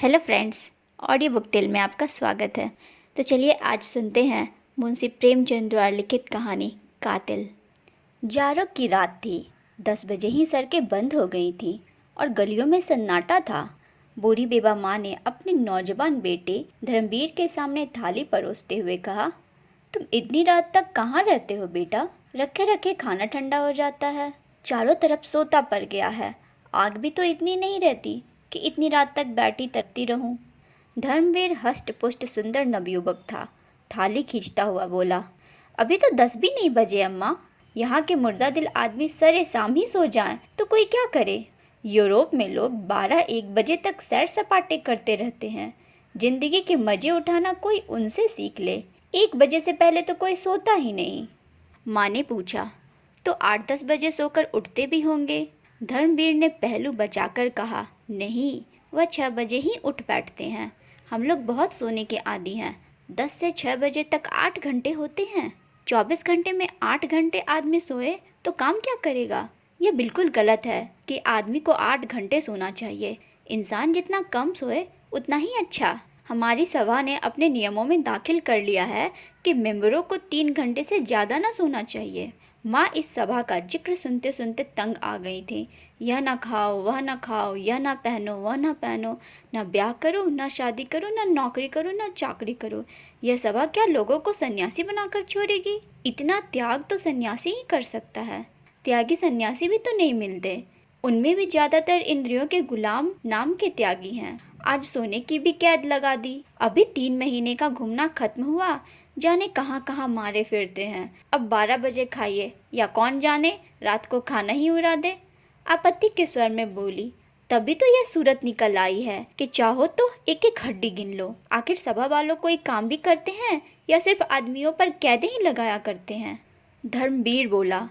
Hello friends, audio book tale में आपका स्वागत है। तो चलिए आज सुनते हैं मुंशी प्रेमचंद द्वारा लिखित कहानी कातिल। जाड़ों की रात थी। 10 बजे ही सड़कें बंद हो गई थी और गलियों में सन्नाटा था। बूढ़ी बेबा माँ ने अपने नौजवान बेटे धर्मवीर के सामने थाली परोसते हुए कहा, तुम इतनी रात तक कहाँ रहते हो बेटा? रखे रखे खाना ठंडा हो जाता है। चारों तरफ सोता पड़ गया है। आग भी तो इतनी नहीं रहती कि इतनी रात तक बैठी तकती रहूं। धर्मवीर हष्ट पुष्ट सुंदर नवयुवक था। थाली खींचता हुआ बोला, अभी तो 10 भी नहीं बजे अम्मा। यहाँ के मुर्दा दिल आदमी सरे शाम ही सो जाएं तो कोई क्या करे। यूरोप में लोग 12-1 बजे तक सैर सपाटे करते रहते हैं। जिंदगी के मजे उठाना कोई उनसे सीख ले। 1 बजे से पहले तो कोई सोता ही नहीं। माँ ने पूछा, तो 8-10 बजे सोकर उठते भी होंगे? धर्मवीर ने पहलू बचाकर कहा, नहीं, वह 6 बजे ही उठ बैठते हैं। हम लोग बहुत सोने के आदी हैं। 10 से 6 बजे तक 8 घंटे होते हैं। 24 घंटे में 8 घंटे आदमी सोए तो काम क्या करेगा? यह बिल्कुल गलत है कि आदमी को 8 घंटे सोना चाहिए। इंसान जितना कम सोए उतना ही अच्छा। हमारी सभा ने अपने नियमों में दाखिल कर लिया है कि मेंबरों को 3 घंटे से ज़्यादा ना सोना चाहिए। माँ इस सभा का जिक्र सुनते सुनते तंग आ गई थी। यह ना खाओ, वह ना खाओ, यह ना पहनो, वह ना पहनो, ना ब्याह करो, ना शादी करो, ना नौकरी करो, ना चाकरी करो। यह सभा क्या लोगों को सन्यासी बनाकर छोड़ेगी? इतना त्याग तो सन्यासी ही कर सकता है। त्यागी सन्यासी भी तो नहीं मिलते। उनमें भी ज़्यादातर इंद्रियों के गुलाम नाम के त्यागी हैं। आज सोने की भी कैद लगा दी। अभी 3 महीने का घूमना खत्म हुआ, जाने कहाँ कहाँ मारे फिरते हैं। अब 12 बजे खाइए या कौन जाने रात को खाना ही उड़ा दे। आपत्ति के स्वर में बोली, तभी तो यह सूरत निकल आई है कि चाहो तो एक एक हड्डी गिन लो। आखिर सभा वालों कोई काम भी करते हैं या सिर्फ आदमियों पर कैदे ही लगाया करते हैं? धर्मवीर बोला,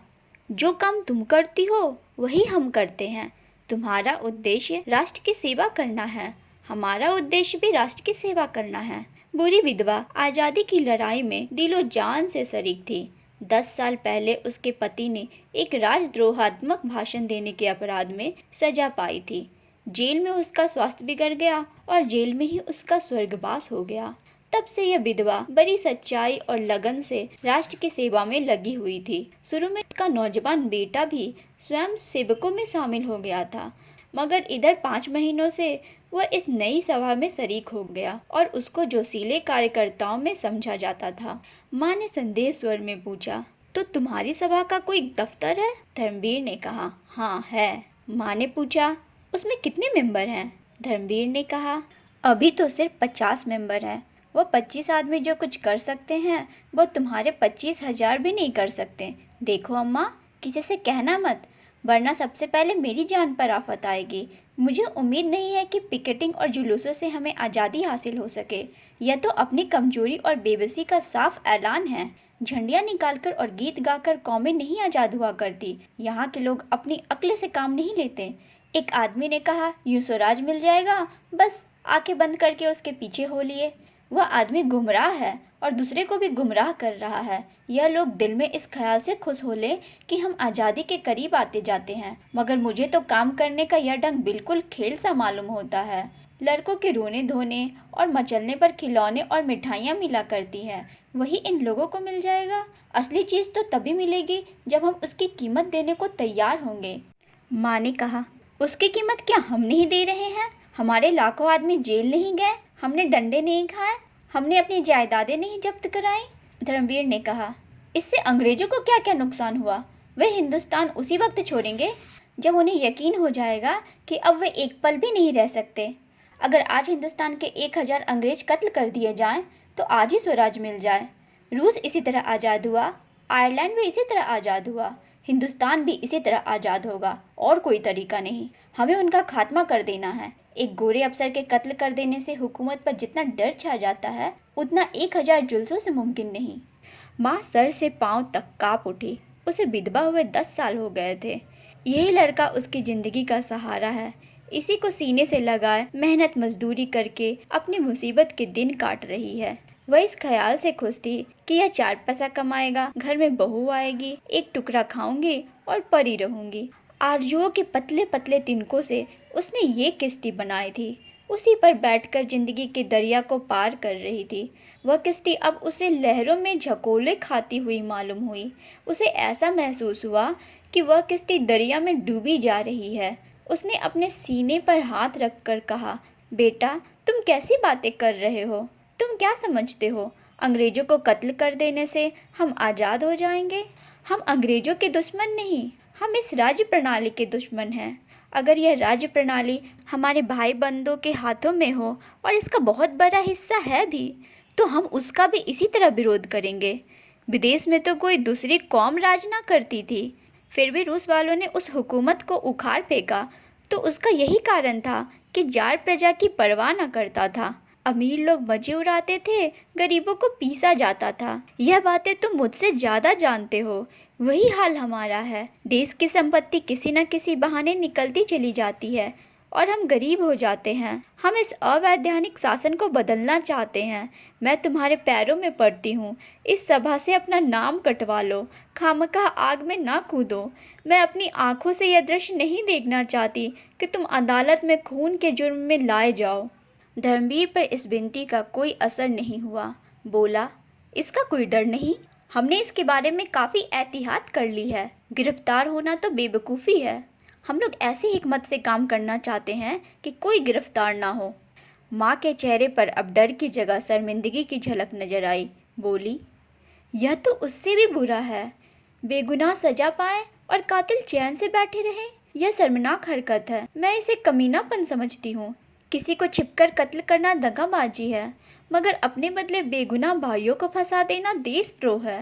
जो काम तुम करती हो वही हम करते हैं। तुम्हारा उद्देश्य राष्ट्र की सेवा करना है, हमारा उद्देश्य भी राष्ट्र की सेवा करना है। बुरी विधवा आज़ादी की लड़ाई में दिलो जान से शरीक थी। 10 साल पहले उसके पति ने एक राजद्रोहात्मक भाषण देने के अपराध में सजा पाई थी। जेल में उसका स्वास्थ्य बिगड़ गया और जेल में ही उसका स्वर्गवास हो गया। तब से यह विधवा बड़ी सच्चाई और लगन से राष्ट्र की सेवा में लगी हुई थी। शुरू में उसका नौजवान बेटा भी स्वयं सेवकों में शामिल हो गया था, मगर इधर 5 महीनों से वह इस नई सभा में शरीक हो गया और उसको जोशीले कार्यकर्ताओं में समझा जाता था। माँ ने संदेह स्वर में पूछा, तो तुम्हारी सभा का कोई दफ्तर है? धर्मवीर ने कहा, हाँ है। माँ ने पूछा, उसमें कितने मेंबर हैं? धर्मवीर ने कहा, अभी तो सिर्फ 50 मेंबर हैं। वो 25 आदमी जो कुछ कर सकते हैं वो तुम्हारे 25,000 भी नहीं कर सकते। देखो अम्मा, किसी से कहना मत, वरना सबसे पहले मेरी जान पर आफत आएगी। मुझे उम्मीद नहीं है कि पिकेटिंग और जुलूसों से हमें आज़ादी हासिल हो सके। यह तो अपनी कमजोरी और बेबसी का साफ ऐलान है। झंडियाँ निकालकर और गीत गाकर कौमें नहीं आज़ाद हुआ करती। यहाँ के लोग अपनी अक्ल से काम नहीं लेते। एक आदमी ने कहा, यूं स्वराज मिल जाएगा, बस आंखें बंद करके उसके पीछे हो लिए। वह आदमी गुमराह है और दूसरे को भी गुमराह कर रहा है। यह लोग दिल में इस ख्याल से खुश हो ले कि हम आज़ादी के करीब आते जाते हैं, मगर मुझे तो काम करने का यह ढंग बिल्कुल खेल सा मालूम होता है। लड़कों के रोने धोने और मचलने पर खिलौने और मिठाइयाँ मिला करती है, वही इन लोगों को मिल जाएगा। असली चीज़ तो तभी मिलेगी जब हम उसकी कीमत देने को तैयार होंगे। माँ ने कहा, उसकी कीमत क्या हम नहीं दे रहे हैं? हमारे लाखों आदमी जेल नहीं गए, हमने डंडे नहीं खाए, हमने अपनी जायदादें नहीं जब्त कराई। धर्मवीर ने कहा, इससे अंग्रेजों को क्या क्या नुकसान हुआ? वे हिंदुस्तान उसी वक्त छोड़ेंगे जब उन्हें यकीन हो जाएगा कि अब वे एक पल भी नहीं रह सकते। अगर आज हिंदुस्तान के 1000 अंग्रेज कत्ल कर दिए जाएं तो आज ही स्वराज मिल जाए। रूस इसी तरह आज़ाद हुआ, आयरलैंड भी इसी तरह आज़ाद हुआ, हिंदुस्तान भी इसी तरह आज़ाद होगा, और कोई तरीका नहीं। हमें उनका खात्मा कर देना है। एक गोरे अफसर के कत्ल कर देने से हुकूमत पर जितना डर छा जाता है उतना 1000 जुल्सों से मुमकिन नहीं। माँ सर से पांव तक कांप उठी। उसे विधवा हुए 10 साल हो गए थे। यही लड़का उसकी जिंदगी का सहारा है। इसी को सीने से लगाए मेहनत मजदूरी करके अपनी मुसीबत के दिन काट रही है। वह इस ख्याल से खुश थी कि यह 4 पैसा कमाएगा, घर में बहू आएगी, एक टुकड़ा खाऊंगी और परी रहूंगी। आरजुओं के पतले पतले तिनकों से उसने ये किस्ती बनाई थी। उसी पर बैठकर जिंदगी के दरिया को पार कर रही थी। वह किश्ती अब उसे लहरों में झकोले खाती हुई मालूम हुई। उसे ऐसा महसूस हुआ कि वह किश्ती दरिया में डूबी जा रही है। उसने अपने सीने पर हाथ रखकर कहा, बेटा, तुम कैसी बातें कर रहे हो? तुम क्या समझते हो? अंग्रेजों को कत्ल कर देने से हम आज़ाद हो जाएंगे? हम अंग्रेजों के दुश्मन नहीं, हम इस राज्य प्रणाली के दुश्मन हैं। अगर यह राज्य प्रणाली हमारे भाई बंदों के हाथों में हो, और इसका बहुत बड़ा हिस्सा है भी, तो हम उसका भी इसी तरह विरोध करेंगे। विदेश में तो कोई दूसरी कौम राज ना करती थी, फिर भी रूस वालों ने उस हुकूमत को उखाड़ फेंका, तो उसका यही कारण था कि जार प्रजा की परवाह न करता था। अमीर लोग मजे उड़ाते थे, गरीबों को पीसा जाता था। यह बातें तुम मुझसे ज़्यादा जानते हो। वही हाल हमारा है। देश की संपत्ति किसी न किसी बहाने निकलती चली जाती है और हम गरीब हो जाते हैं। हम इस अवैधानिक शासन को बदलना चाहते हैं। मैं तुम्हारे पैरों में पड़ती हूँ, इस सभा से अपना नाम कटवा लो। खामखा आग में ना कूदो। मैं अपनी आंखों से यह दृश्य नहीं देखना चाहती कि तुम अदालत में खून के जुर्म में लाए जाओ। धर्मवीर पर इस विनती का कोई असर नहीं हुआ। बोला, इसका कोई डर नहीं। हमने इसके बारे में काफ़ी एहतियात कर ली है। गिरफ्तार होना तो बेवकूफ़ी है। हम लोग ऐसी हिकमत से काम करना चाहते हैं कि कोई गिरफ्तार ना हो। माँ के चेहरे पर अब डर की जगह शर्मिंदगी की झलक नजर आई। बोली, यह तो उससे भी बुरा है। बेगुनाह सजा पाए और कातिल चैन से बैठे रहे। यह शर्मनाक हरकत है। मैं इसे कमीनापन समझती हूँ। किसी को छिपकर कत्ल करना दगाबाजी है, मगर अपने बदले बेगुनाह भाइयों को फंसा देना देशद्रोह है।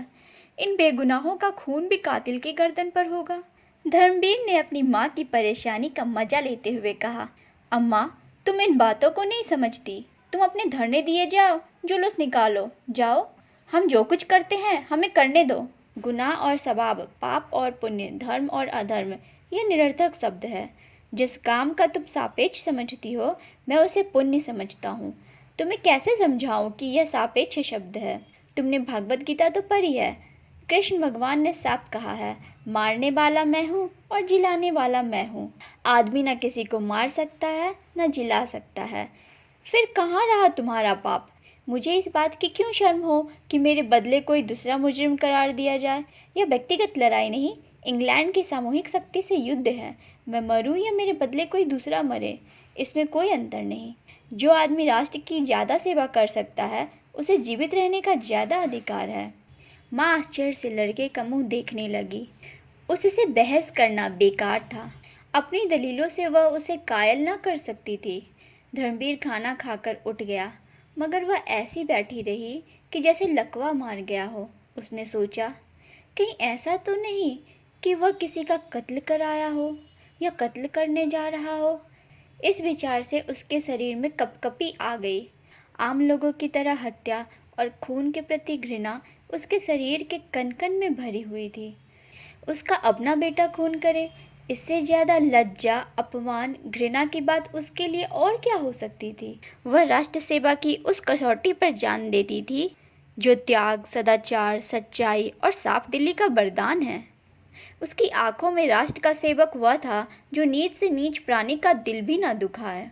इन बेगुनाहों का खून भी कातिल की गर्दन पर होगा। धर्मवीर ने अपनी माँ की परेशानी का मजा लेते हुए कहा, अम्मा, तुम इन बातों को नहीं समझती। तुम अपने धरने दिए जाओ, जुलूस निकालो, जाओ। हम जो कुछ करते हैं हमें करने दो। गुनाह और सवाब, पाप और पुण्य, धर्म और अधर्म, यह निरर्थक शब्द है। जिस काम का तुम सापेक्ष समझती हो, मैं उसे पुण्य समझता हूँ। तुम्हें कैसे समझाऊं कि यह सापेक्ष शब्द है? तुमने भगवत गीता तो पढ़ी है। कृष्ण भगवान ने साफ कहा है, मारने वाला मैं हूँ और जिलाने वाला मैं हूँ। आदमी न किसी को मार सकता है न जिला सकता है। फिर कहाँ रहा तुम्हारा पाप? मुझे इस बात की क्यों शर्म हो कि मेरे बदले कोई दूसरा मुजरिम करार दिया जाए? यह व्यक्तिगत लड़ाई नहीं, इंग्लैंड की सामूहिक शक्ति से युद्ध है। मैं मरूं या मेरे बदले कोई दूसरा मरे, इसमें कोई अंतर नहीं। जो आदमी राष्ट्र की ज़्यादा सेवा कर सकता है, उसे जीवित रहने का ज़्यादा अधिकार है। माँ आश्चर्य से लड़के का मुंह देखने लगी। उससे बहस करना बेकार था। अपनी दलीलों से वह उसे कायल न कर सकती थी। धर्मवीर खाना खाकर उठ गया, मगर वह ऐसी बैठी रही कि जैसे लकवा मार गया हो। उसने सोचा, कहीं ऐसा तो नहीं कि वह किसी का कत्ल कराया हो या कत्ल करने जा रहा हो। इस विचार से उसके शरीर में कपकपी आ गई। आम लोगों की तरह हत्या और खून के प्रति घृणा उसके शरीर के कण कण में भरी हुई थी। उसका अपना बेटा खून करे, इससे ज़्यादा लज्जा, अपमान, घृणा की बात उसके लिए और क्या हो सकती थी? वह राष्ट्र सेवा की उस कसौटी पर जान देती थी जो त्याग, सदाचार, सच्चाई और साफ दिली का वरदान है। उसकी आंखों में राष्ट्र का सेवक वह था जो नीच से नीच प्राणी का दिल भी न दुखाए,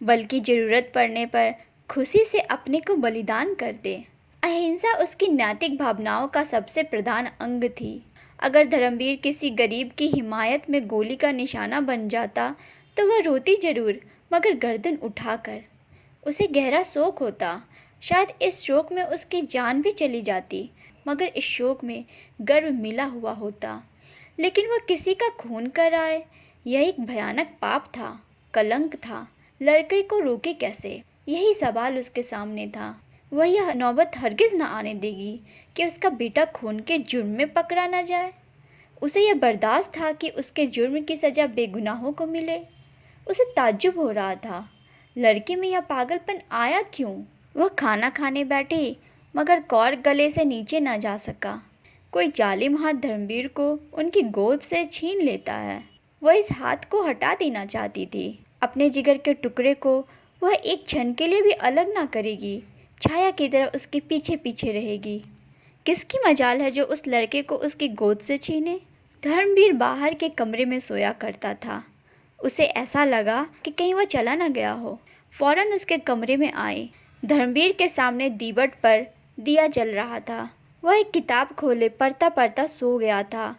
बल्कि जरूरत पड़ने पर खुशी से अपने को बलिदान कर दे। अहिंसा उसकी नैतिक भावनाओं का सबसे प्रधान अंग थी। अगर धर्मवीर किसी गरीब की हिमायत में गोली का निशाना बन जाता तो वह रोती जरूर, मगर गर्दन उठाकर। उसे गहरा शोक होता। शायद इस शोक में उसकी जान भी चली जाती, मगर इस शोक में गर्व मिला हुआ होता। लेकिन वह किसी का खून कराए, यह एक भयानक पाप था, कलंक था। लड़के को रोके कैसे? यही सवाल उसके सामने था। वह यह नौबत हरगिज न आने देगी कि उसका बेटा खून के जुर्म में पकड़ा न जाए। उसे यह बर्दाश्त था कि उसके जुर्म की सज़ा बेगुनाहों को मिले। उसे ताज्जुब हो रहा था, लड़के में यह पागलपन आया क्यों? वह खाना खाने बैठी, मगर कौर गले से नीचे न जा सका। कोई जालिम हाथ धर्मवीर को उनकी गोद से छीन लेता है। वह इस हाथ को हटा देना चाहती थी। अपने जिगर के टुकड़े को वह एक क्षण के लिए भी अलग ना करेगी। छाया की तरह उसके पीछे पीछे रहेगी। किसकी मजाल है जो उस लड़के को उसकी गोद से छीने? धर्मवीर बाहर के कमरे में सोया करता था। उसे ऐसा लगा कि कहीं वह चला न गया हो। फौरन उसके कमरे में आए। धर्मवीर के सामने दीवट पर दिया जल रहा था। वह एक किताब खोले पढ़ता पढ़ता सो गया था।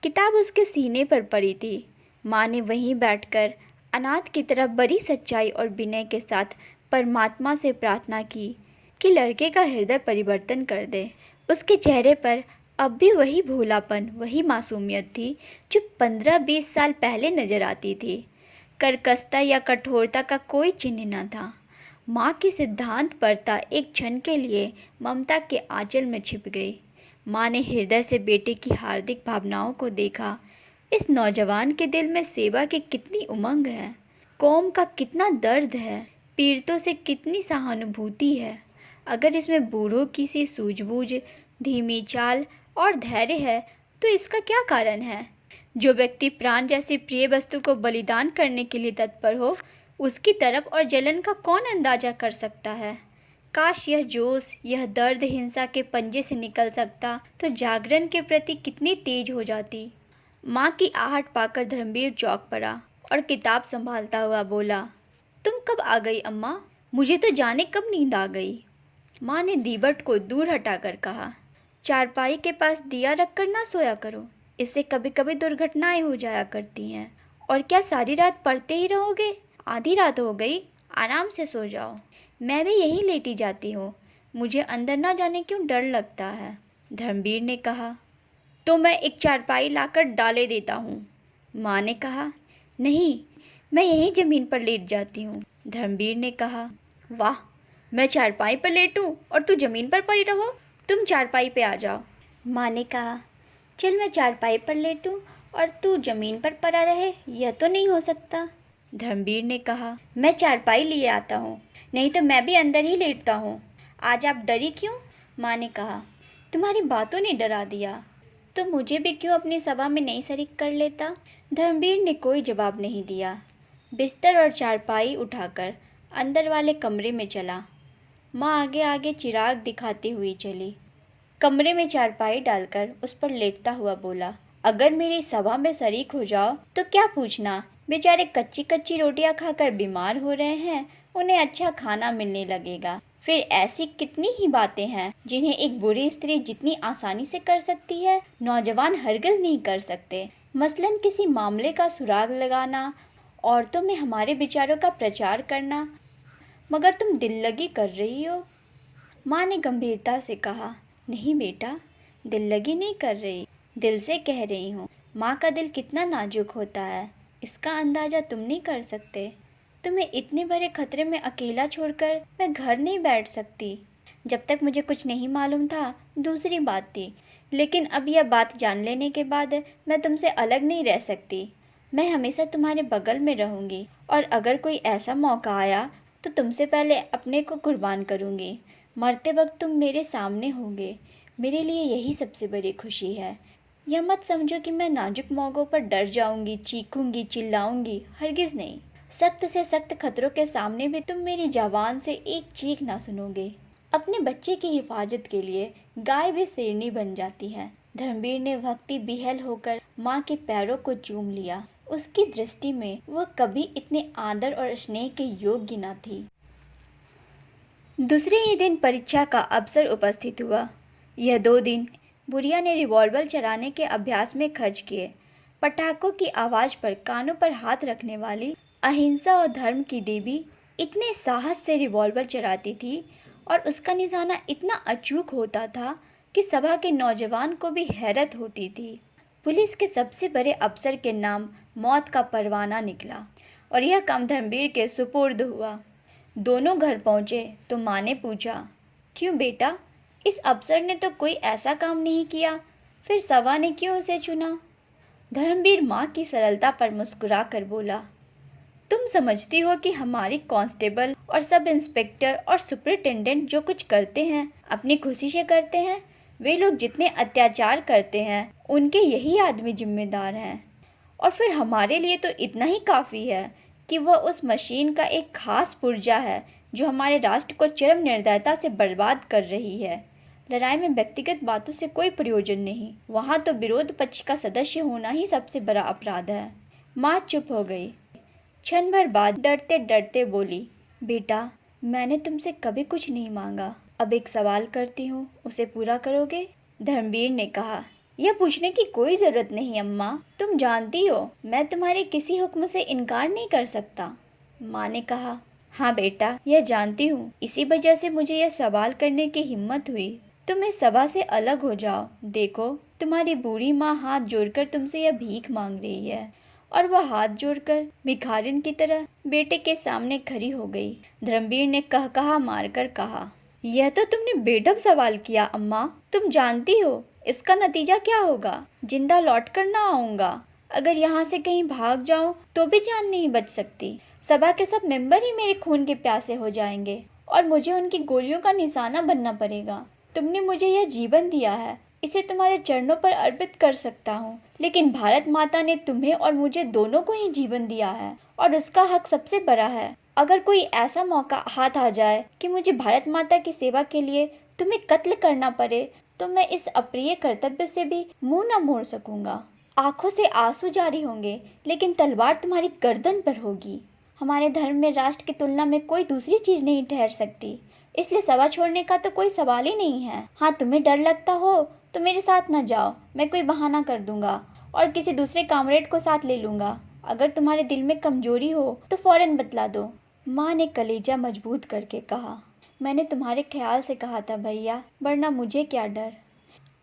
किताब उसके सीने पर पड़ी थी। माँ ने वहीं बैठकर अनाथ की तरह बड़ी सच्चाई और विनय के साथ परमात्मा से प्रार्थना की कि लड़के का हृदय परिवर्तन कर दे। उसके चेहरे पर अब भी वही भोलापन, वही मासूमियत थी जो 15-20 साल पहले नजर आती थी। कर्कशता या कठोरता का कोई चिन्ह न था। माँ की सिद्धांत परता एक क्षण के लिए ममता के आंचल में छिप गई। माँ ने हृदय से बेटे की हार्दिक भावनाओं को देखा। इस नौजवान के दिल में सेवा की कितनी उमंग है, कौम का कितना दर्द है, पीड़ितों से कितनी सहानुभूति है। अगर इसमें बूढ़ों की सी सूझबूझ, धीमी चाल और धैर्य है तो इसका क्या कारण है? जो व्यक्ति प्राण जैसी प्रिय वस्तु को बलिदान करने के लिए तत्पर हो, उसकी तरफ और जलन का कौन अंदाजा कर सकता है? काश यह जोश, यह दर्द हिंसा के पंजे से निकल सकता तो जागरण के प्रति कितनी तेज हो जाती। माँ की आहट पाकर धर्मवीर चौंक पड़ा और किताब संभालता हुआ बोला, तुम कब आ गई अम्मा? मुझे तो जाने कब नींद आ गई। माँ ने दीवट को दूर हटाकर कहा, चारपाई के पास दिया रखकर ना सोया करो, इससे कभी कभी दुर्घटनाएं हो जाया करती हैं। और क्या सारी रात पढ़ते ही रहोगे? आधी रात हो गई, आराम से सो जाओ। मैं भी यहीं लेटी जाती हूँ, मुझे अंदर ना जाने क्यों डर लगता है। धर्मवीर ने कहा, तो मैं एक चारपाई लाकर डाले देता हूँ। माँ ने कहा, नहीं, मैं यहीं ज़मीन पर लेट जाती हूँ। धर्मवीर ने कहा, वाह, मैं चारपाई पर लेटूं और तू ज़मीन पर पड़ी रहो, तुम चारपाई पे आ जाओ। माँ ने कहा, चल मैं चारपाई पर लेटूं और तू ज़मीन पर पड़ा रहे, यह तो नहीं हो सकता। धर्मवीर ने कहा, मैं चारपाई लिए आता हूँ, नहीं तो मैं भी अंदर ही लेटता हूँ। आज आप डरी क्यों? माँ ने कहा, तुम्हारी बातों ने डरा दिया, तो मुझे भी क्यों अपनी सभा में नहीं शरीक कर लेता? धर्मवीर ने कोई जवाब नहीं दिया। बिस्तर और चारपाई उठाकर अंदर वाले कमरे में चला। माँ आगे आगे चिराग दिखाती हुई चली। कमरे में चारपाई डालकर उस पर लेटता हुआ बोला, अगर मेरी सभा में शरीक हो जाओ तो क्या पूछना, बेचारे कच्ची कच्ची रोटियां खाकर बीमार हो रहे हैं, उन्हें अच्छा खाना मिलने लगेगा। फिर ऐसी कितनी ही बातें हैं जिन्हें एक बुरी स्त्री जितनी आसानी से कर सकती है, नौजवान हरगिज नहीं कर सकते। मसलन किसी मामले का सुराग लगाना, औरतों में हमारे विचारों का प्रचार करना। मगर तुम दिल लगी कर रही हो। माँ ने गंभीरता से कहा, नहीं बेटा, दिल लगी नहीं कर रही, दिल से कह रही हूँ। माँ का दिल कितना नाजुक होता है, इसका अंदाज़ा तुम नहीं कर सकते। तुम्हें इतने बड़े खतरे में अकेला छोड़कर मैं घर नहीं बैठ सकती। जब तक मुझे कुछ नहीं मालूम था दूसरी बात थी, लेकिन अब यह बात जान लेने के बाद मैं तुमसे अलग नहीं रह सकती। मैं हमेशा तुम्हारे बगल में रहूँगी और अगर कोई ऐसा मौका आया तो तुमसे पहले अपने को कुर्बान करूँगी। मरते वक्त तुम मेरे सामने होंगे, मेरे लिए यही सबसे बड़ी खुशी है। यह मत समझो कि मैं नाजुक मौक़ों पर डर जाऊंगी, चीखूंगी, चिल्लाऊंगी, हरगिज़ नहीं। सख्त से सख्त खतरों के सामने भी तुम मेरी ज़बान से एक चीख ना सुनोगे। अपने बच्चे की हिफाजत के लिए गाय भी शेरनी बन जाती है। धर्मवीर ने भक्ति विह्वल होकर माँ के पैरों को चूम लिया। उसकी दृष्टि में वह कभी इतने आदर और स्नेह के योग्य न थी। दूसरे ही दिन परीक्षा का अवसर उपस्थित हुआ। यह 2 दिन बुढ़िया ने रिवॉल्वर चलाने के अभ्यास में खर्च किए। पटाखों की आवाज़ पर कानों पर हाथ रखने वाली अहिंसा और धर्म की देवी इतने साहस से रिवॉल्वर चलाती थी और उसका निशाना इतना अचूक होता था कि सभा के नौजवान को भी हैरत होती थी। पुलिस के सबसे बड़े अफसर के नाम मौत का परवाना निकला और यह काम धर्मवीर के सुपुर्द हुआ। दोनों घर पहुँचे तो माँ ने पूछा, क्यों बेटा, इस अफसर ने तो कोई ऐसा काम नहीं किया, फिर सभा ने क्यों उसे चुना? धर्मवीर माँ की सरलता पर मुस्कुरा कर बोला, तुम समझती हो कि हमारी कांस्टेबल और सब इंस्पेक्टर और सुपरिटेंडेंट जो कुछ करते हैं अपनी खुशी से करते हैं। वे लोग जितने अत्याचार करते हैं उनके यही आदमी जिम्मेदार हैं। और फिर हमारे लिए तो इतना ही काफ़ी है कि वह उस मशीन का एक खास पुर्जा है जो हमारे राष्ट्र को चरम निर्दयता से बर्बाद कर रही है। लड़ाई में व्यक्तिगत बातों से कोई प्रयोजन नहीं, वहाँ तो विरोध पक्ष का सदस्य होना ही सबसे बड़ा अपराध है। माँ चुप हो गई। क्षण भर बाद डरते डरते बोली, बेटा, मैंने तुमसे कभी कुछ नहीं मांगा। अब एक सवाल करती हूँ, उसे पूरा करोगे? धर्मवीर ने कहा। यह पूछने की कोई जरूरत नहीं अम्मा, तुम जानती हो मैं तुम्हारे किसी हुक्म से इनकार नहीं कर सकता। माँ ने कहा। हाँ बेटा, यह जानती हूँ, इसी वजह से मुझे यह सवाल करने की हिम्मत हुई। तुम इस सभा से अलग हो जाओ। देखो, तुम्हारी बूढ़ी माँ हाथ जोड़कर तुमसे यह भीख मांग रही है। और वह हाथ जोड़कर भिखारिन की तरह बेटे के सामने खड़ी हो गई। धर्मवीर ने कहकहा मारकर कहा, यह तो तुमने बेढब सवाल किया अम्मा। तुम जानती हो इसका नतीजा क्या होगा? जिंदा लौट कर ना आऊंगा। अगर यहाँ से कहीं भाग जाऊं तो भी जान नहीं बच सकती। सभा के सब मेंबर ही मेरे खून के प्यासे हो जाएंगे और मुझे उनकी गोलियों का निशाना बनना पड़ेगा। तुमने मुझे यह जीवन दिया है, इसे तुम्हारे चरणों पर अर्पित कर सकता हूँ, लेकिन भारत माता ने तुम्हें और मुझे दोनों को ही जीवन दिया है और उसका हक सबसे बड़ा है। अगर कोई ऐसा मौका हाथ आ जाए कि मुझे भारत माता की सेवा के लिए तुम्हें कत्ल करना पड़े, तो मैं इस अप्रिय कर्तव्य से भी मुंह न मोड़ सकूंगा। आंखों से आंसू जारी होंगे, लेकिन तलवार तुम्हारी गर्दन पर होगी। हमारे धर्म में राष्ट्र की तुलना में कोई दूसरी चीज नहीं ठहर सकती, इसलिए सभा छोड़ने का तो कोई सवाल ही नहीं है। हाँ, तुम्हें डर लगता हो तो मेरे साथ न जाओ, मैं कोई बहाना कर दूंगा और किसी दूसरे कामरेड को साथ ले लूंगा। अगर तुम्हारे दिल में कमजोरी हो तो फौरन बतला दो। माँ ने कलेजा मजबूत करके कहा। मैंने तुम्हारे ख्याल से कहा था भैया, वरना मुझे क्या डर।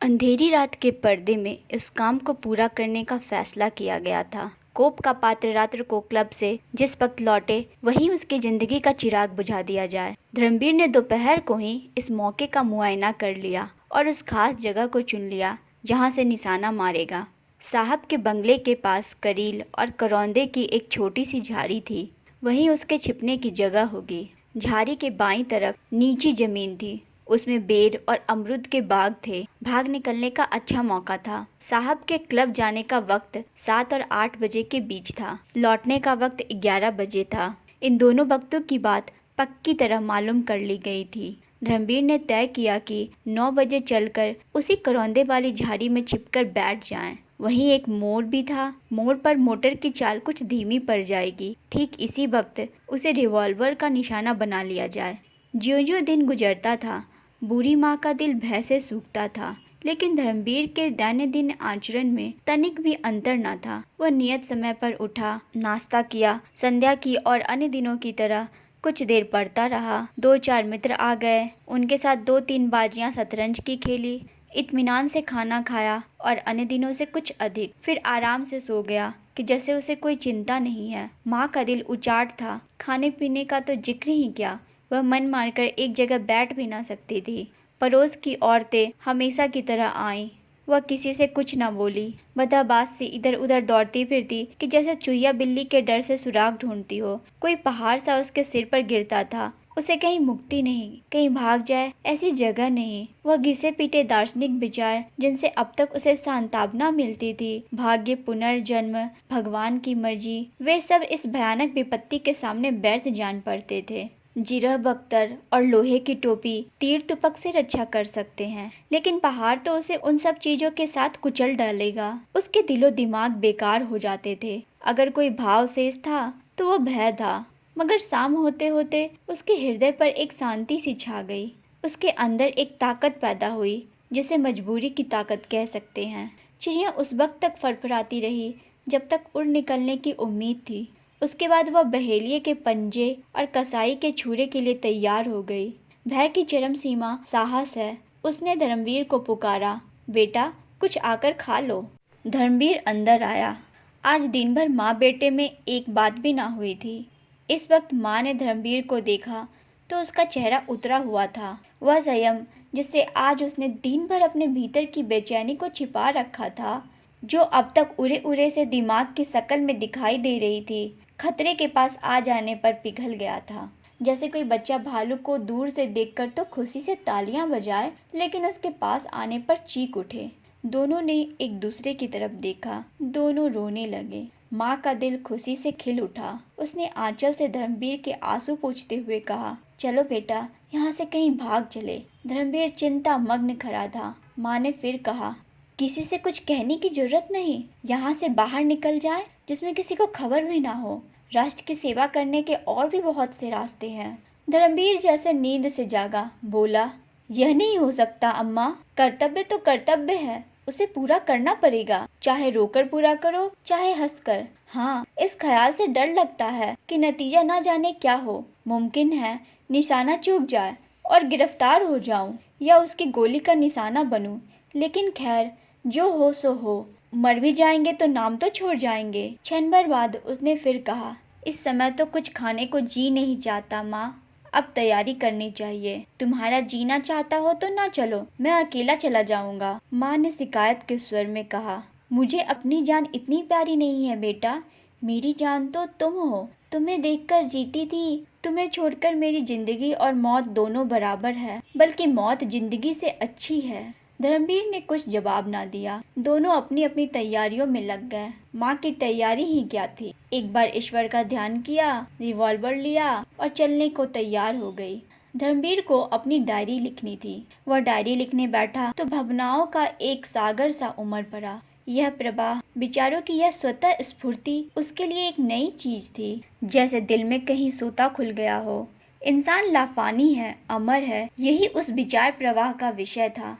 अंधेरी रात के पर्दे में इस काम को पूरा करने का फैसला किया गया था। कोप का पात्र रात्र को क्लब से जिस वक्त लौटे, वही उसकी जिंदगी का चिराग बुझा दिया जाए। धर्मवीर ने दोपहर को ही इस मौके का मुआयना कर लिया और उस खास जगह को चुन लिया जहां से निशाना मारेगा। साहब के बंगले के पास करील और करौंदे की एक छोटी सी झाड़ी थी, वहीं उसके छिपने की जगह होगी। झाड़ी के बाईं तरफ नीची जमीन थी, उसमें बेर और अमरूद के बाग थे। भाग निकलने का अच्छा मौका था। साहब के क्लब जाने का वक्त 7 और 8 बजे के बीच था। लौटने का वक्त 11 बजे था। इन दोनों वक्तों की बात पक्की तरह मालूम कर ली गई थी। धर्मवीर ने तय किया कि 9 बजे चलकर उसी करौंदे वाली झाड़ी में छिपकर बैठ जाएं। वहीं एक मोड़ भी था। मोड़ पर मोटर की चाल कुछ धीमी पड़ जाएगी। ठीक इसी वक्त उसे रिवॉल्वर का निशाना बना लिया जाए। ज्यों-ज्यों दिन गुजरता था, बूढ़ी माँ का दिल भय से सूखता था, लेकिन धर्मवीर के दैनंदिन आचरण में तनिक भी अंतर न था। वह नियत समय पर उठा, नाश्ता किया, संध्या की और अन्य दिनों की तरह कुछ देर पढ़ता रहा। 2-4 मित्र आ गए, उनके साथ 2-3 बाजियां शतरंज की खेली, इत्मीनान से खाना खाया और अन्य दिनों से कुछ अधिक। फिर आराम से सो गया कि जैसे उसे कोई चिंता नहीं है। माँ का दिल उचाट था, खाने पीने का तो जिक्र ही क्या। वह मन मारकर एक जगह बैठ भी ना सकती थी। पड़ोस की औरतें हमेशा की तरह आईं। वह किसी से कुछ न बोली, बदहवास सी इधर उधर दौड़ती फिरती कि जैसे चूहिया बिल्ली के डर से सुराग ढूंढती हो। कोई पहाड़ सा उसके सिर पर गिरता था। उसे कहीं मुक्ति नहीं, कहीं भाग जाए ऐसी जगह नहीं। वह घिसे पीटे दार्शनिक विचार जिनसे अब तक उसे सांत्वना मिलती थी, भाग्य, पुनर्जन्म, भगवान की मर्जी, वे सब इस भयानक विपत्ति के सामने व्यर्थ जान पड़ते थे। जिरह बख्तर और लोहे की टोपी तीर तुपक से रक्षा कर सकते हैं, लेकिन पहाड़ तो उसे उन सब चीजों के साथ कुचल डालेगा। उसके दिलो दिमाग बेकार हो जाते थे। अगर कोई भाव शेष था तो वह भय था। मगर शाम होते होते उसके हृदय पर एक शांति सी छा गई। उसके अंदर एक ताकत पैदा हुई जिसे मजबूरी की ताकत कह सकते हैं। चिड़िया उस वक्त तक फड़फड़ाती रही जब तक उड़ निकलने की उम्मीद थी। उसके बाद वह बहेलिये के पंजे और कसाई के छुरे के लिए तैयार हो गई। भय की चरम सीमा साहस है। उसने धर्मवीर को पुकारा, बेटा कुछ आकर खा लो। धर्मवीर अंदर आया। आज दिन भर माँ बेटे में एक बात भी ना हुई थी। इस वक्त माँ ने धर्मवीर को देखा तो उसका चेहरा उतरा हुआ था। वह संयम जिससे आज उसने दिन भर अपने भीतर की बेचैनी को छिपा रखा था, जो अब तक उड़े उड़े से दिमाग की शकल में दिखाई दे रही थी, खतरे के पास आ जाने पर पिघल गया था। जैसे कोई बच्चा भालू को दूर से देखकर तो खुशी से तालियां बजाए, लेकिन उसके पास आने पर चीख उठे। दोनों ने एक दूसरे की तरफ देखा। दोनों रोने लगे। माँ का दिल खुशी से खिल उठा। उसने आंचल से धर्मवीर के आंसू पोंछते हुए कहा, चलो बेटा, यहाँ से कहीं भाग चले। धर्मवीर चिंता मग्न खड़ा था। माँ ने फिर कहा, किसी से कुछ कहने की जरूरत नहीं, यहाँ से बाहर निकल जाए जिसमें किसी को खबर भी ना हो। राष्ट्र की सेवा करने के और भी बहुत से रास्ते हैं। धर्मवीर जैसे नींद से जागा, बोला, यह नहीं हो सकता अम्मा, कर्तव्य तो कर्तव्य है, उसे पूरा करना पड़ेगा, चाहे रोकर पूरा करो चाहे हंसकर। हाँ, इस ख्याल से डर लगता है कि नतीजा ना जाने क्या हो। मुमकिन है निशाना चूक जाए और गिरफ्तार हो जाऊं या उसकी गोली का निशाना बनूं। लेकिन खैर, जो हो सो हो, मर भी जाएंगे तो नाम तो छोड़ जाएंगे। क्षण भर बाद उसने फिर कहा, इस समय तो कुछ खाने को जी नहीं चाहता माँ, अब तैयारी करनी चाहिए। तुम्हारा जीना चाहता हो तो ना चलो, मैं अकेला चला जाऊंगा। माँ ने शिकायत के स्वर में कहा, मुझे अपनी जान इतनी प्यारी नहीं है बेटा, मेरी जान तो तुम हो। तुम्हें देखकर जीती थी, तुम्हें छोड़कर मेरी जिंदगी और मौत दोनों बराबर है, बल्कि मौत जिंदगी से अच्छी है। धर्मवीर ने कुछ जवाब ना दिया। दोनों अपनी अपनी तैयारियों में लग गए। माँ की तैयारी ही क्या थी, एक बार ईश्वर का ध्यान किया, रिवॉल्वर लिया और चलने को तैयार हो गई। धर्मवीर को अपनी डायरी लिखनी थी। वह डायरी लिखने बैठा तो भावनाओं का एक सागर सा उमड़ पड़ा। यह प्रवाह, विचारों की यह स्वतः स्फूर्ति उसके लिए एक नई चीज थी, जैसे दिल में कहीं सूता खुल गया हो। इंसान लाफानी है, अमर है, यही उस विचार प्रवाह का विषय था।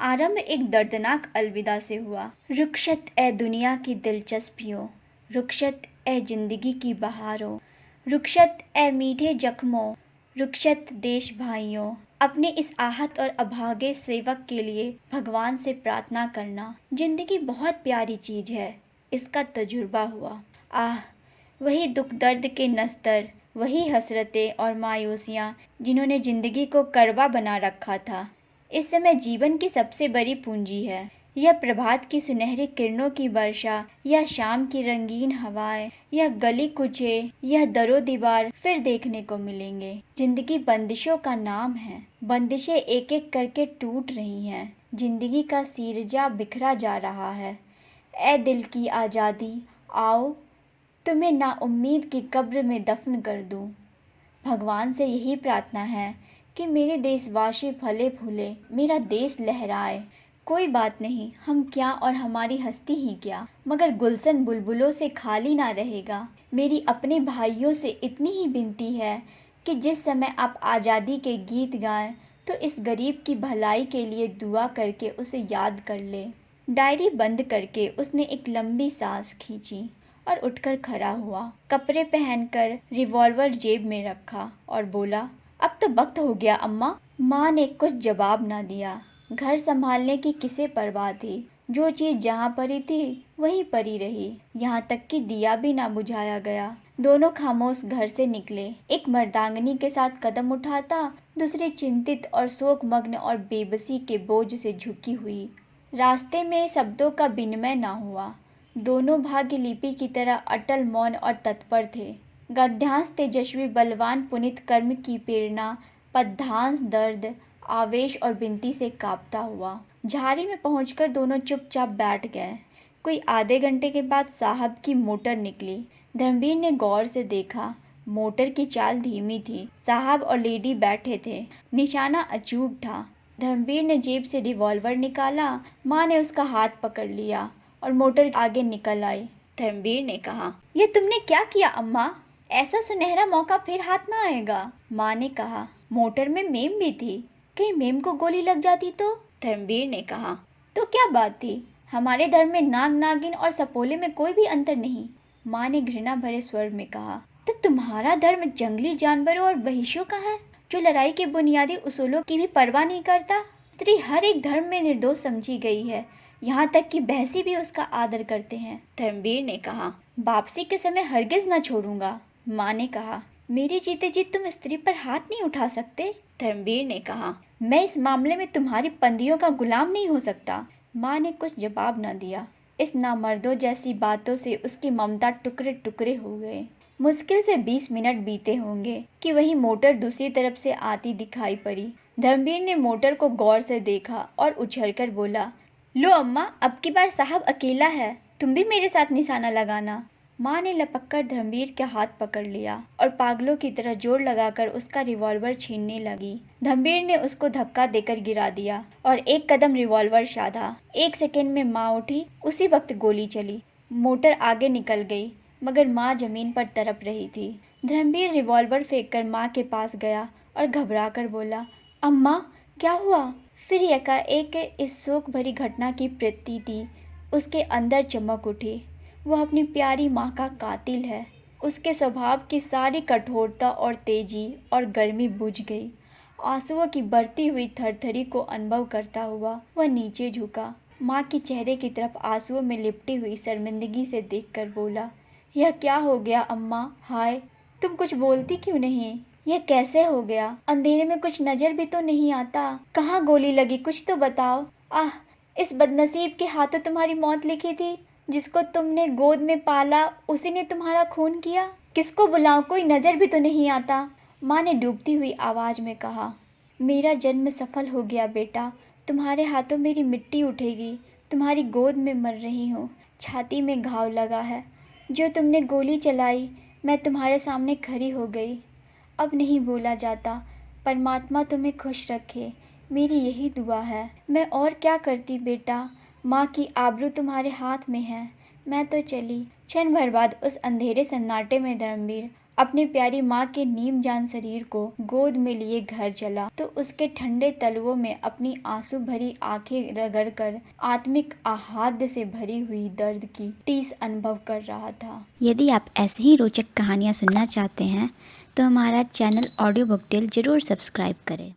आरंभ एक दर्दनाक अलविदा से हुआ। रुखसत ए दुनिया की दिलचस्पियों, रुखसत ए जिंदगी की बहारों, रुखसत ए मीठे जख्मों, रुखसत देश भाइयों। अपने इस आहत और अभागे सेवक के लिए भगवान से प्रार्थना करना। जिंदगी बहुत प्यारी चीज है, इसका तजुर्बा हुआ। आह, वही दुख दर्द के नस्तर, वही हसरतें और मायूसियाँ जिन्होंने जिंदगी को कड़वा बना रखा था। इस समय जीवन की सबसे बड़ी पूंजी है। यह प्रभात की सुनहरी किरणों की वर्षा, यह शाम की रंगीन हवाएं, यह गली कुचे, यह दरो दीवार फिर देखने को मिलेंगे। जिंदगी बंदिशों का नाम है। बंदिशें एक एक करके टूट रही हैं। जिंदगी का सीरजा बिखरा जा रहा है। ए दिल की आज़ादी, आओ तुम्हें नाउम्मीद की कब्र में दफन कर दूं। भगवान से यही प्रार्थना है कि मेरे देशवासी फले फूले, मेरा देश लहराए। कोई बात नहीं, हम क्या और हमारी हस्ती ही क्या, मगर गुलशन बुलबुलों से खाली ना रहेगा। मेरी अपने भाइयों से इतनी ही विनती है कि जिस समय आप आज़ादी के गीत गाएं तो इस गरीब की भलाई के लिए दुआ करके उसे याद कर ले। डायरी बंद करके उसने एक लंबी सांस खींची और उठकर खड़ा हुआ। कपड़े पहनकर रिवॉल्वर जेब में रखा और बोला, अब तो वक्त हो गया अम्मा। माँ ने कुछ जवाब ना दिया। घर संभालने की किसे परवाह थी। जो चीज जहाँ पड़ी थी वहीं पड़ी रही, यहाँ तक कि दिया भी ना बुझाया गया। दोनों खामोश घर से निकले। एक मर्दांगनी के साथ कदम उठाता, दूसरी चिंतित और शोकमग्न और बेबसी के बोझ से झुकी हुई। रास्ते में शब्दों का विनिमय ना हुआ। दोनों भाग्य लिपि की तरह अटल, मौन और तत्पर थे। गद्यांश तेजस्वी बलवान पुनित कर्म की प्रेरणा, पद्यांश दर्द, आवेश और विनती से कांपता हुआ। झाड़ी में पहुंचकर दोनों चुपचाप बैठ गए। कोई आधे घंटे के बाद साहब की मोटर निकली। धर्मवीर ने गौर से देखा। मोटर की चाल धीमी थी। साहब और लेडी बैठे थे। निशाना अचूक था। धर्मवीर ने जेब से रिवॉल्वर निकाला। माँ ने उसका हाथ पकड़ लिया और मोटर आगे निकल आई। धर्मवीर ने कहा, ये तुमने क्या किया अम्मा? ऐसा सुनहरा मौका फिर हाथ ना आएगा। माँ ने कहा, मोटर में मेम भी थी, कहीं मेम को गोली लग जाती तो? धर्मवीर ने कहा, तो क्या बात थी, हमारे धर्म में नाग नागिन और सपोले में कोई भी अंतर नहीं। माँ ने घृणा भरे स्वर में कहा, तो तुम्हारा धर्म जंगली जानवरों और वहिशों का है, जो लड़ाई के बुनियादी उसूलों की भी परवाह नहीं करता। स्त्री हर एक धर्म में निर्दोष समझी गई है, यहाँ तक कि बहसी भी उसका आदर करते हैं। धर्मवीर ने कहा, वापसी के समय हरगिज न छोड़ूंगा। माँ ने कहा, मेरे जीते जी तुम स्त्री पर हाथ नहीं उठा सकते। धर्मवीर ने कहा, मैं इस मामले में तुम्हारी पंदियों का गुलाम नहीं हो सकता। माँ ने कुछ जवाब न दिया। इस नामर्दों जैसी बातों से उसकी ममता टुकड़े टुकड़े हो गए। मुश्किल से 20 मिनट बीते होंगे कि वही मोटर दूसरी तरफ से आती दिखाई पड़ी। धर्मवीर ने मोटर को गौर से देखा और उछलकर बोला, लो अम्मा, अब की बार साहब अकेला है, तुम भी मेरे साथ निशाना लगाना। माँ ने लपककर धर्मवीर का हाथ पकड़ लिया और पागलों की तरह जोर लगाकर उसका रिवॉल्वर छीनने लगी। धर्मवीर ने उसको धक्का देकर गिरा दिया और एक कदम रिवॉल्वर साधा। 1 सेकंड में माँ उठी। उसी वक्त गोली चली। मोटर आगे निकल गई। मगर माँ जमीन पर तड़प रही थी। धर्मवीर रिवॉल्वर फेंककर माँ के पास गया और घबराकर बोला, अम्मा क्या हुआ? फिर एकाएक इस शोक भरी घटना की प्रतीति उसके अंदर चमक उठी। वह अपनी प्यारी माँ का कातिल है। उसके स्वभाव की सारी कठोरता और तेजी और गर्मी बुझ गई। आंसुओं की बढ़ती हुई थरथरी को अनुभव करता हुआ वह नीचे झुका। माँ के चेहरे की तरफ आंसुओं में लिपटी हुई शर्मिंदगी से देखकर बोला, यह क्या हो गया अम्मा? हाय, तुम कुछ बोलती क्यों नहीं? यह कैसे हो गया? अंधेरे में कुछ नजर भी तो नहीं आता। कहाँ गोली लगी, कुछ तो बताओ। आह, इस बदनसीब के हाथों तुम्हारी मौत लिखी थी। जिसको तुमने गोद में पाला उसी ने तुम्हारा खून किया। किसको बुलाऊं, कोई नजर भी तो नहीं आता। माँ ने डूबती हुई आवाज में कहा, मेरा जन्म सफल हो गया बेटा। तुम्हारे हाथों मेरी मिट्टी उठेगी। तुम्हारी गोद में मर रही हूँ। छाती में घाव लगा है। जो तुमने गोली चलाई, मैं तुम्हारे सामने खड़ी हो गई। अब नहीं भूला जाता। परमात्मा तुम्हें खुश रखे, मेरी यही दुआ है। मैं और क्या करती बेटा, माँ की आबरू तुम्हारे हाथ में है। मैं तो चली। क्षण भर बाद उस अंधेरे सन्नाटे में धर्मवीर अपनी प्यारी माँ के नीम जान शरीर को गोद में लिए घर चला तो उसके ठंडे तलवों में अपनी आंसू भरी आंखें रगड़कर आत्मिक आह्लाद से भरी हुई दर्द की टीस अनुभव कर रहा था। यदि आप ऐसे ही रोचक कहानियाँ सुनना चाहते हैं तो हमारा चैनल ऑडियो बुक टेल ज़रूर सब्सक्राइब करें।